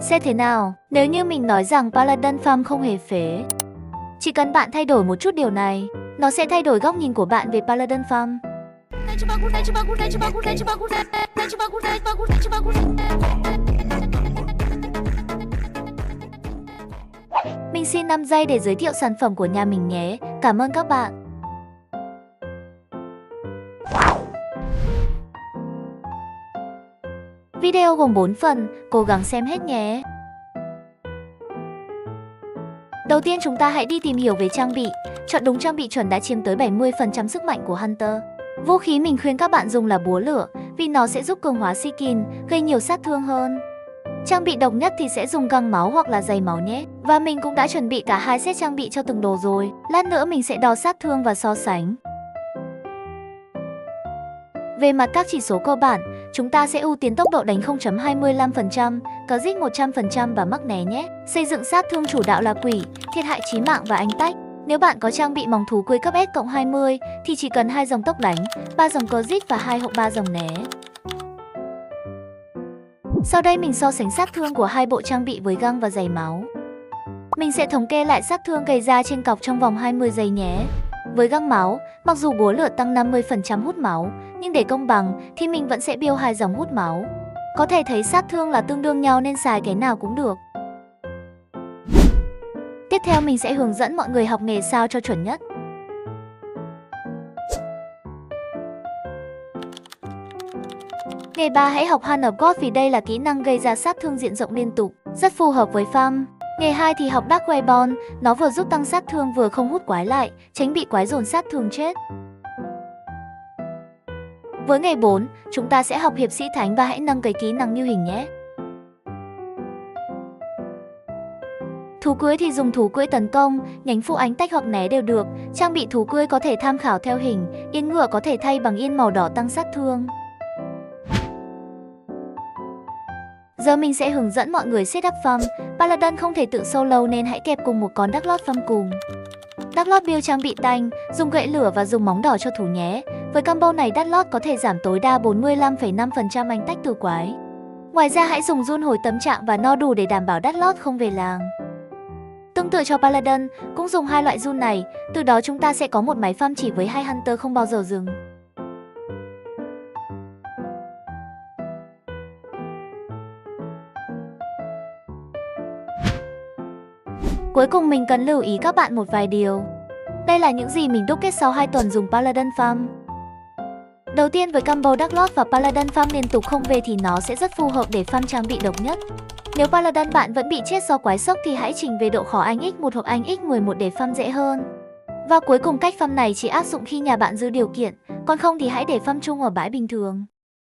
Sẽ thế nào nếu như mình nói rằng Paladin Farm không hề phế? Chỉ cần bạn thay đổi một chút điều này, nó sẽ thay đổi góc nhìn của bạn về Paladin Farm. Mình xin 5 giây để giới thiệu sản phẩm của nhà mình nhé. Cảm ơn các bạn. Video gồm 4 phần, cố gắng xem hết nhé. Đầu tiên chúng ta hãy đi tìm hiểu về trang bị. Chọn đúng trang bị chuẩn đã chiếm tới 70% sức mạnh của Hunter. Vũ khí mình khuyên các bạn dùng là búa lửa, vì nó sẽ giúp cường hóa skin, gây nhiều sát thương hơn. Trang bị độc nhất thì sẽ dùng găng máu hoặc là giày máu nhé. Và mình cũng đã chuẩn bị cả 2 set trang bị cho từng đồ rồi. Lát nữa mình sẽ đo sát thương và so sánh. Về mặt các chỉ số cơ bản, chúng ta sẽ ưu tiên tốc độ đánh 0.25%, có giết 100% và mắc né nhé. Xây dựng sát thương chủ đạo là quỷ, thiệt hại chí mạng và ánh tách. Nếu bạn có trang bị móng thú cuối cấp S cộng 20 thì chỉ cần 2 dòng tốc đánh, 3 dòng cơ giết và 2 hoặc 3 dòng né. Sau đây mình so sánh sát thương của hai bộ trang bị với găng và giày máu. Mình sẽ thống kê lại sát thương gây ra trên cọc trong vòng 20 giây nhé. Với găng máu, mặc dù búa lửa tăng 50% hút máu, nhưng để công bằng thì mình vẫn sẽ build 2 dòng hút máu. Có thể thấy sát thương là tương đương nhau nên xài cái nào cũng được. Tiếp theo mình sẽ hướng dẫn mọi người học nghề sao cho chuẩn nhất. Nghề 3 hãy học Hand of God vì đây là kỹ năng gây ra sát thương diện rộng liên tục, rất phù hợp với farm. Nghề 2 thì học Dark Weapon, nó vừa giúp tăng sát thương vừa không hút quái lại, tránh bị quái dồn sát thương chết. Với nghề 4, chúng ta sẽ học Hiệp Sĩ Thánh và hãy nâng cái kỹ năng như hình nhé. Thú cưỡi thì dùng thú cưỡi tấn công, nhánh phụ ánh tách hoặc né đều được. Trang bị thú cưỡi có thể tham khảo theo hình, yên ngựa có thể thay bằng yên màu đỏ tăng sát thương. Giờ mình sẽ hướng dẫn mọi người setup farm. Paladin không thể tự solo nên hãy kẹp cùng một con Dark Lord farm cùng. Dark Lord build trang bị tanh, dùng gậy lửa và dùng móng đỏ cho thủ nhé. Với combo này Dark Lord có thể giảm tối đa 45,5% ánh tách từ quái. Ngoài ra hãy dùng run hồi tâm trạng và no đủ để đảm bảo Dark Lord không về làng. Tương tự cho Paladin, cũng dùng hai loại run này, từ đó chúng ta sẽ có một máy farm chỉ với 2 Hunter không bao giờ dừng. Cuối cùng mình cần lưu ý các bạn một vài điều. Đây là những gì mình đúc kết sau 2 tuần dùng Paladin Farm. Đầu tiên với combo Dark Lord và Paladin Farm liên tục không về thì nó sẽ rất phù hợp để farm trang bị độc nhất. Nếu Paladin bạn vẫn bị chết do quái sốc thì hãy chỉnh về độ khó anh X1 hoặc anh X11 để farm dễ hơn. Và cuối cùng cách farm này chỉ áp dụng khi nhà bạn dư điều kiện, còn không thì hãy để farm chung ở bãi bình thường.